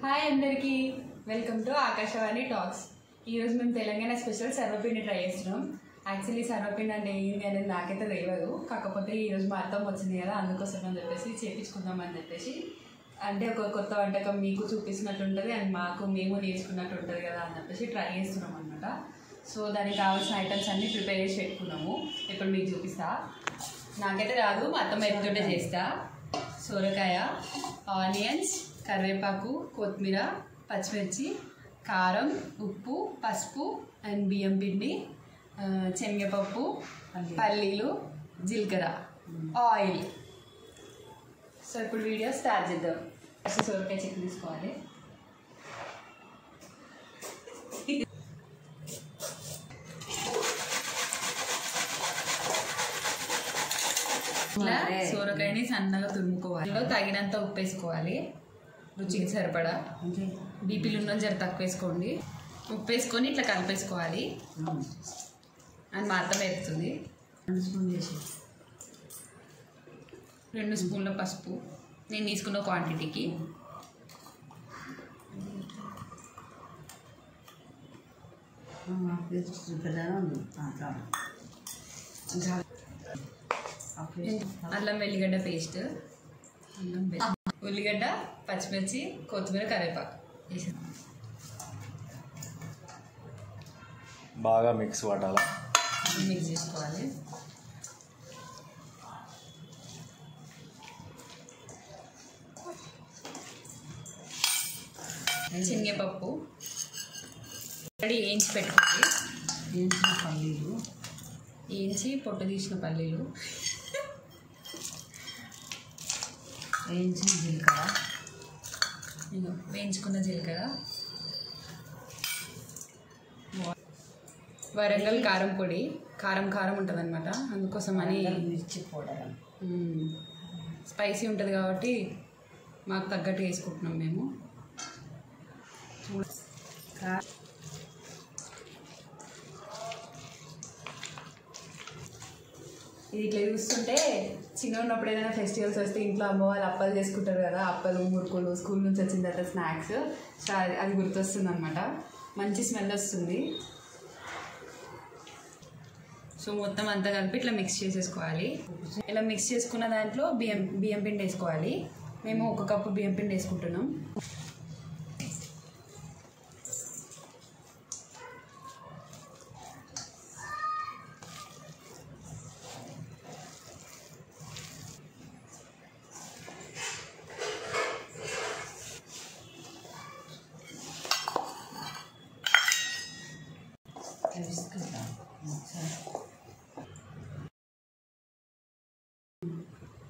Hi అందరికీ welcome to Akashvani talks. ఈరోజు మేము తెలంగాణ స్పెషల్ సర్వపిండి ట్రై చేస్తున్నాం. యాక్చువల్లీ సర్వపిండి అంటే ఏంటి అనేది నాకైతే తెలియదు. కాకపోతే ఈరోజు మా అత్తమ్మ వచ్చింది కదా, అందుకోసం అని చెప్పేసి చేయించుకుందాం అని చెప్పేసి, అంటే ఒక కొత్త వంటకం మీకు చూపిస్తున్నట్టు ఉంటుంది అండ్ మేము నేర్చుకున్నట్టు ఉంటుంది కదా అని చెప్పేసి ట్రై చేస్తున్నాం అనమాట. సో దానికి కావాల్సిన ఐటమ్స్ అన్నీ ప్రిపేర్ చేసి పెట్టుకున్నాము. ఇప్పుడు మీకు చూపిస్తా. నాకైతే రాదు, మా అత్తమ్మ ఎత్తుంటే చేస్తా. సొరకాయ, ఆనియన్స్, కరివేపాకు, కొత్తిమీర, పచ్చిమిర్చి, కారం, ఉప్పు, పసుపు అండ్ బియ్యం పిండి, శనగపప్పు, పల్లీలు, జీలకర్ర, ఆయిల్. సో ఇప్పుడు వీడియో స్టార్ట్ చేద్దాం. ఫస్ట్ సొరకాయ చెక్కు తీసుకోవాలి. ఇట్లా సొరకాయని సన్నగా తురుముకోవాలి. తగినంత ఉప్పు వేసుకోవాలి, రుచికి సరిపడా. బీపీలు ఉన్న జర తక్కువ వేసుకోండి. ఉప్పు వేసుకొని ఇట్లా కలిపేసుకోవాలి. అది మాత్రం వేస్తుంది. 2 స్పూన్ల పసుపు నేను తీసుకున్న క్వాంటిటీకి. అల్లం వెల్లిగడ్డ పేస్ట్, ఉల్లిగడ్డ, పచ్చిమిర్చి, కొత్తిమీర, కరివేపాకు వేసి బాగా మిక్స్ పట్టాలి. మిక్స్ చేసుకోవాలి. శనగపప్పు వేయించి పెట్టుకోండి. వేయించిన పల్లీలు, వేయించి పొట్టు తీసిన పల్లీలు, వేయించిన జీలకర్ర, వేయించుకున్న జీలకర్ర, వరంగల్ కారం పొడి. కారం ఉంటుంది అనమాట, అందుకోసం అని. మిర్చి పౌడర్, స్పైసీ ఉంటుంది కాబట్టి మాకు తగ్గట్టు వేసుకుంటున్నాం మేము. ఇది ఇట్లా చూస్తుంటే చిన్న ఉన్నప్పుడు ఏదైనా ఫెస్టివల్స్ వస్తే ఇంట్లో అమ్మ వాళ్ళు అప్పాలు చేసుకుంటారు కదా, అప్పలు, మురుకులు, స్కూల్ నుంచి వచ్చిన తర్వాత స్నాక్స్. సో అది గుర్తొస్తుంది అనమాట. మంచి స్మెల్ వస్తుంది. సో మొత్తం అంతా కలిపి ఇట్లా మిక్స్ చేసేసుకోవాలి. ఇలా మిక్స్ చేసుకున్న దాంట్లో బియ్యం పిండి వేసుకోవాలి. మేము 1 కప్పు బియ్యం పిండి వేసుకుంటున్నాం.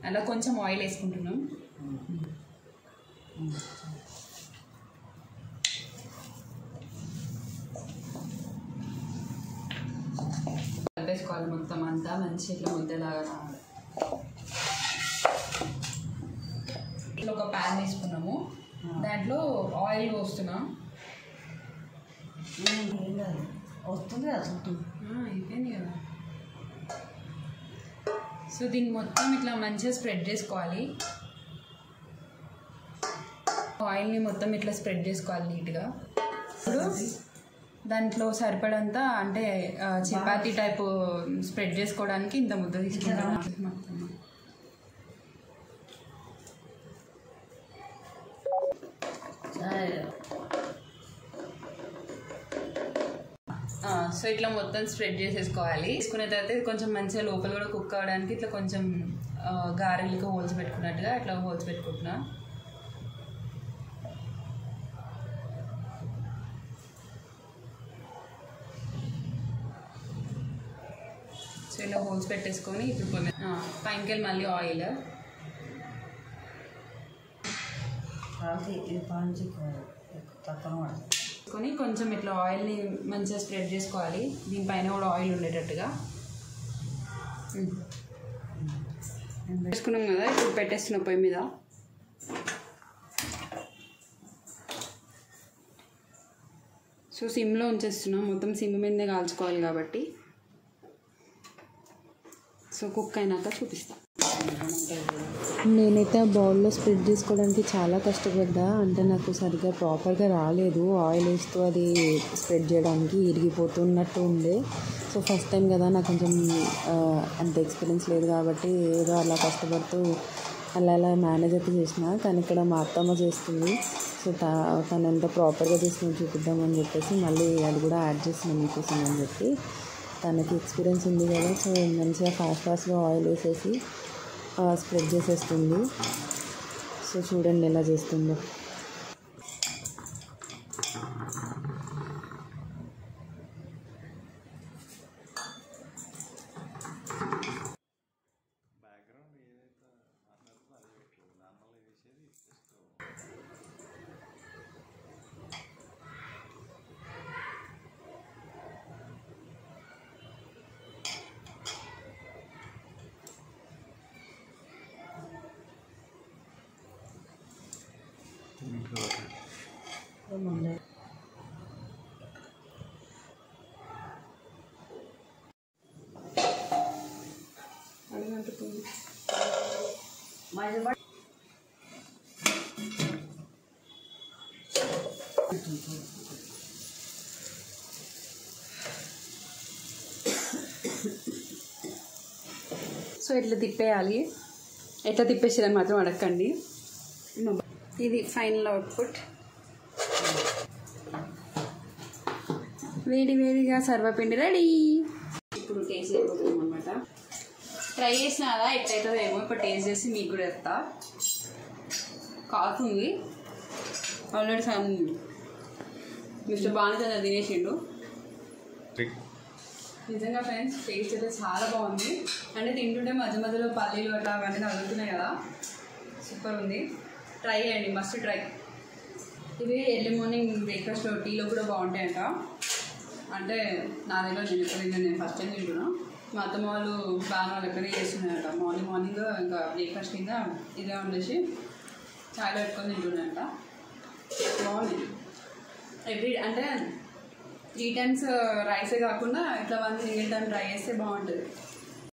అలా కొంచెం ఆయిల్ వేసుకుంటున్నాం. కలిపేసుకోవాలి మొత్తం అంతా. మంచి ఇట్లా ముద్దలాగా రావాలి. ఇట్లా ఒక ప్యాన్ తీసుకున్నాము, దాంట్లో ఆయిల్ పోస్తున్నాం. వస్తుంది కదా చుట్టూ. అయిపోయింది కదా. సో దీన్ని మొత్తం ఇట్లా మంచిగా స్ప్రెడ్ చేసుకోవాలి. ఆయిల్ని మొత్తం ఇట్లా స్ప్రెడ్ చేసుకోవాలి నీట్గా. ఇప్పుడు దాంట్లో సరిపడంతా, అంటే చపాతీ టైపు స్ప్రెడ్ చేసుకోవడానికి ఇంత ముద్ద తీసుకుంటాం మొత్తం. సో ఇట్లా మొత్తం స్ప్రెడ్ చేసేసుకోవాలి. తీసుకున్న తర్వాత కొంచెం మంచిగా లోపల కూడా కుక్ అవ్వడానికి ఇట్లా కొంచెం గారెలకి హోల్స్ పెట్టుకున్నట్టుగా ఇట్లా హోల్స్ పెట్టుకుంటున్నా. సో ఇలా హోల్స్ పెట్టేసుకొని ఇప్పుడు కొన్ని పైనకెళ్ళి మళ్ళీ ఆయిల్ కొని కొంచెం ఇట్లా ఆయిల్ని మంచిగా స్ప్రెడ్ చేసుకోవాలి. దీనిపైన కూడా ఆయిల్ ఉండేటట్టుగా వేసుకున్నాం కదా. ఇప్పుడు పెట్టేస్తున్న పొయ్యి మీద. సో సిమ్లో ఉంచేస్తున్నాం, మొత్తం సిమ్ మీదే కాల్చుకోవాలి కాబట్టి. సో కుక్ అయినాక చూపిస్తాం. నేనైతే ఆ బౌల్లో స్ప్రెడ్ చేసుకోవడానికి చాలా కష్టపడ్డా. అంటే నాకు సరిగ్గా ప్రాపర్గా రాలేదు. ఆయిల్ వేస్తూ అది స్ప్రెడ్ చేయడానికి ఇరిగిపోతున్నట్టు ఉండే. సో ఫస్ట్ టైం కదా, నాకు కొంచెం అంత ఎక్స్పీరియన్స్ లేదు కాబట్టి ఏదో అలా కష్టపడుతూ అలా మేనేజ్ అయితే చేసిన. కానీ ఇక్కడ మా అత్తమ్మ చేస్తుంది. సో తను ఎంత ప్రాపర్గా చేస్తుందో చూపిద్దామని చెప్పేసి మళ్ళీ అది కూడా యాడ్ చేసిన మీకోసం అని చెప్పి. తనకి ఎక్స్పీరియన్స్ ఉంది కదా, సో మంచిగా ఫాస్ట్గా ఆయిల్ వేసేసి స్ప్రెడ్ చేసేస్తుంది. సో చూడండి ఎలా చేస్తుందో. సో ఇట్లా తిప్పేయాలి. ఎట్లా తిప్పేసేదని మాత్రం అడగండి. ఇది ఫైనల్ అవుట్పుట్. వేడిగా సర్వపిండి రెడీ. ఇప్పుడు టేస్ట్ చేయబోతున్నాం అనమాట. ట్రై చేసిన కదా ఎట్లయితుందో ఏమో. ఇప్పుడు టేస్ట్ చేసి మీకు కూడా చెప్తా. కాస్తుంది ఆల్రెడీ. మిస్టర్ బాగా తినేసిండు. నిజంగా ఫ్రెండ్స్ టేస్ట్ అయితే చాలా బాగుంది. అంటే తింటుంటే మధ్య మధ్యలో పల్లీలు అట్లా అవన్నీ తగులుతున్నాయి కదా, సూపర్ ఉంది. ట్రై చేయండి, మస్ట్ ట్రై. ఇవి ఎర్లీ మార్నింగ్ బ్రేక్ఫాస్ట్లో టీలో కూడా బాగుంటాయంట. అంటే నా దగ్గర నేను ఫస్ట్ టైం తింటున్నా. మా అత్తమ్మ వాళ్ళు బాగా లెక్కనే చేస్తున్నాయంట. మార్నింగ్ ఇంకా బ్రేక్ఫాస్ట్ కింద ఇదే వండేసి చాయ్ పెట్టుకొని తింటున్నాయంట. బాగుంది. అంటే 3 times రైసే కాకుండా ఇట్లా 1 single time ట్రై చేస్తే బాగుంటుంది.